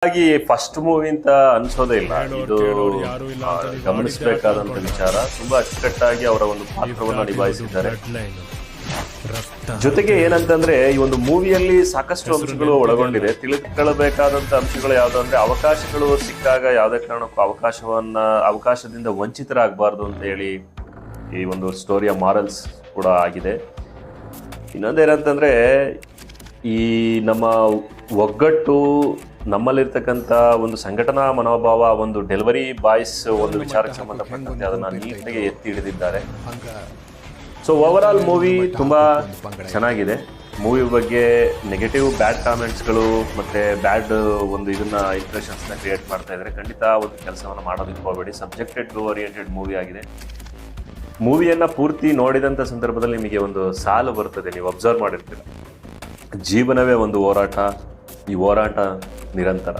ಹಾಗಾಗಿ first movie ಅಂತ ಅನ್ಸೋದೇ ಇಲ್ಲ. ಇದು ಗಮನಿಸಬೇಕಾದಂತ ವಿಚಾರ. ತುಂಬಾ ಅಚ್ಚುಕಟ್ಟಾಗಿ ಅವರ ಒಂದು ಪಾತ್ರವನ್ನು ನಿಭಾಯಿಸಿದ್ದಾರೆ. ಜೊತೆಗೆ ಏನಂತಂದ್ರೆ ಈ ಒಂದು ಮೂವಿಯಲ್ಲಿ ಸಾಕಷ್ಟು ಅಂಶಗಳು ಒಳಗೊಂಡಿದೆ. ತಿಳ್ಕೊಳ್ಬೇಕಾದಂತ ಅಂಶಗಳು ಯಾವ್ದು ಅಂದ್ರೆ, ಅವಕಾಶಗಳು ಸಿಕ್ಕಾಗ ಯಾವುದೇ ಕಾರಣಕ್ಕೂ ಅವಕಾಶದಿಂದ ವಂಚಿತರಾಗಬಾರ್ದು ಅಂತ ಹೇಳಿ ಈ ಒಂದು ಸ್ಟೋರಿಯ ಮಾರಲ್ಸ್ ಕೂಡ ಆಗಿದೆ. ಇನ್ನೊಂದೇನಂತಂದ್ರೆ, ಈ ನಮ್ಮ ಒಗ್ಗಟ್ಟು, ನಮ್ಮಲ್ಲಿರ್ತಕ್ಕಂಥ ಒಂದು ಸಂಘಟನಾ ಮನೋಭಾವ, ಒಂದು ಡೆಲಿವರಿ ಬಾಯ್ಸ್ ಒಂದು ವಿಚಾರಕ್ಕೆ ಸಂಬಂಧಪಟ್ಟಂತೆ ಅದನ್ನ ನೀಟಾಗಿ ಎತ್ತಿ ಹಿಡಿದಿದ್ದಾರೆ. ಸೊ ಓವರ್ ಆಲ್ ಮೂವಿ ತುಂಬಾ ಚೆನ್ನಾಗಿದೆ. ಮೂವಿ ಬಗ್ಗೆ ನೆಗೆಟಿವ್ ಬ್ಯಾಡ್ ಕಾಮೆಂಟ್ಸ್ಗಳು ಮತ್ತೆ ಬ್ಯಾಡ್ ಒಂದು ಇಂಪ್ರೆಷನ್ಸ್ನ ಕ್ರಿಯೇಟ್ ಮಾಡ್ತಾ ಇದ್ದಾರೆ. ಖಂಡಿತ ಒಂದು ಕೆಲಸವನ್ನು ಮಾಡೋದಕ್ಕೆ ಹೋಗಬೇಡಿ. ಸಬ್ಜೆಕ್ಟೆಡ್ ಓರಿಯೆಂಟೆಡ್ ಮೂವಿ ಆಗಿದೆ. ಮೂವಿಯನ್ನು ಪೂರ್ತಿ ನೋಡಿದಂಥ ಸಂದರ್ಭದಲ್ಲಿ ನಿಮಗೆ ಒಂದು ಸಾಲು ಬರ್ತದೆ, ನೀವು ಅಬ್ಸರ್ವ್ ಮಾಡಿರ್ತೀರ. ಜೀವನವೇ ಒಂದು ಹೋರಾಟ, ಈ ಹೋರಾಟ ನಿರಂತರ.